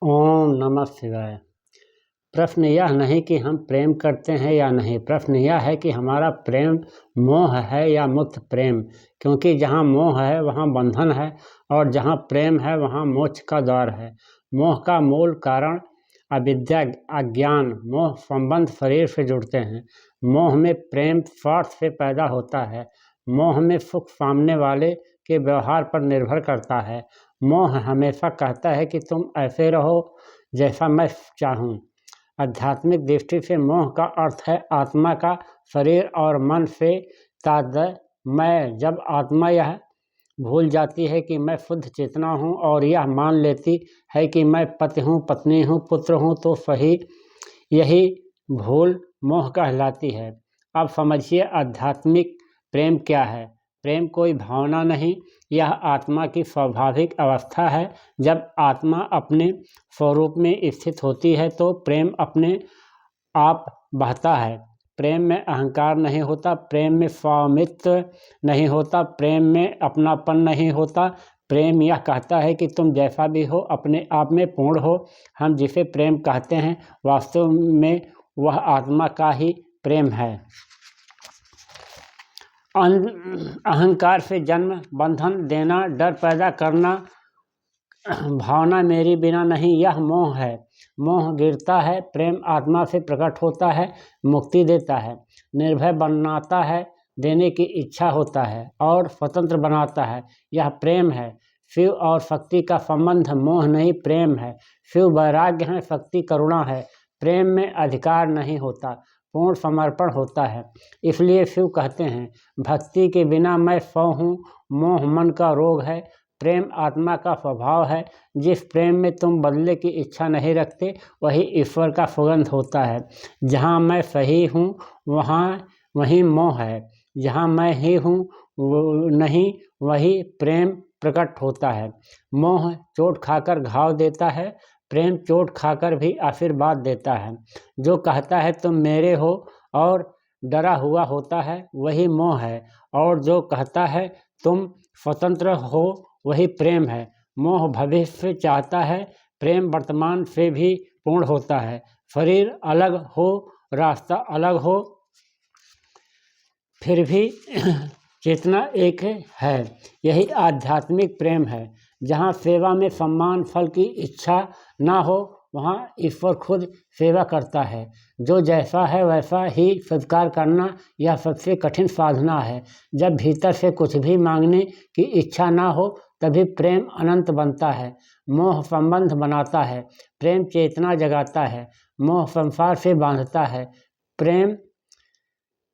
ओम नमः शिवाय। प्रश्न यह नहीं कि हम प्रेम करते हैं या नहीं, प्रश्न यह है कि हमारा प्रेम मोह है या मुक्त प्रेम। क्योंकि जहाँ मोह है वहाँ बंधन है और जहाँ प्रेम है वहाँ मोक्ष का द्वार है। मोह का मूल कारण अविद्या, अज्ञान, मोह संबंध शरीर से जुड़ते हैं। मोह में प्रेम स्वार्थ से पैदा होता है। मोह में सुख सामने वाले के व्यवहार पर निर्भर करता है। मोह हमेशा कहता है कि तुम ऐसे रहो जैसा मैं चाहूँ। आध्यात्मिक दृष्टि से मोह का अर्थ है आत्मा का शरीर और मन से तादात्म्य। मैं जब आत्मा यह भूल जाती है कि मैं शुद्ध चेतना हूँ और यह मान लेती है कि मैं पति हूँ, पत्नी हूँ, पुत्र हूँ, तो सही यही भूल मोह कहलाती है। अब समझिए आध्यात्मिक प्रेम क्या है। प्रेम कोई भावना नहीं, यह आत्मा की स्वाभाविक अवस्था है। जब आत्मा अपने स्वरूप में स्थित होती है तो प्रेम अपने आप बहता है। प्रेम में अहंकार नहीं होता, प्रेम में स्वामित्व नहीं होता, प्रेम में अपनापन नहीं होता। प्रेम यह कहता है कि तुम जैसा भी हो अपने आप में पूर्ण हो। हम जिसे प्रेम कहते हैं वास्तव में वह आत्मा का ही प्रेम है। अहंकार से जन्म, बंधन देना, डर पैदा करना, भावना मेरी बिना नहीं, यह मोह है। मोह गिरता है, प्रेम आत्मा से प्रकट होता है, मुक्ति देता है, निर्भय बनाता है, देने की इच्छा होता है और स्वतंत्र बनाता है। यह प्रेम है। शिव और शक्ति का संबंध मोह नहीं प्रेम है। शिव वैराग्य है, शक्ति करुणा है। प्रेम में अधिकार नहीं होता, पूर्ण समर्पण होता है। इसलिए शिव कहते हैं भक्ति के बिना मैं सौ हूँ। मोह मन का रोग है, प्रेम आत्मा का स्वभाव है। जिस प्रेम में तुम बदले की इच्छा नहीं रखते वही ईश्वर का सुगंध होता है। जहाँ मैं सही हूँ वहाँ वही मोह है, जहाँ मैं ही हूँ नहीं वही प्रेम प्रकट होता है। मोह चोट खाकर घाव देता है, प्रेम चोट खाकर भी आशीर्वाद देता है। जो कहता है तुम मेरे हो और डरा हुआ होता है वही मोह है, और जो कहता है तुम स्वतंत्र हो वही प्रेम है। मोह भविष्य चाहता है, प्रेम वर्तमान से भी पूर्ण होता है। शरीर अलग हो, रास्ता अलग हो, फिर भी चेतना एक है। यही आध्यात्मिक प्रेम है। जहाँ सेवा में सम्मान फल की इच्छा ना हो वहाँ ईश्वर खुद सेवा करता है। जो जैसा है वैसा ही स्वीकार करना यह सबसे कठिन साधना है। जब भीतर से कुछ भी मांगने की इच्छा ना हो तभी प्रेम अनंत बनता है। मोह संबंध बनाता है, प्रेम चेतना जगाता है। मोह संसार से बांधता है, प्रेम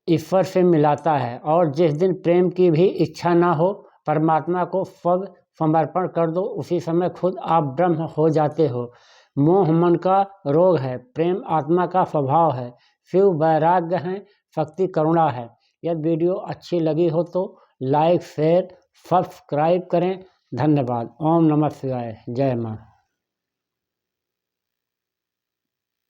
ईश्वर से मिलाता है। और जिस दिन प्रेम की भी इच्छा ना हो परमात्मा को सब समर्पण कर दो, उसी समय खुद आप ब्रह्म हो जाते हो। मोह मन का रोग है, प्रेम आत्मा का स्वभाव है। शिव वैराग्य है, शक्ति करुणा है। यदि वीडियो अच्छी लगी हो तो लाइक शेयर सब्सक्राइब करें। धन्यवाद। ओम नमः शिवाय। जय माँ।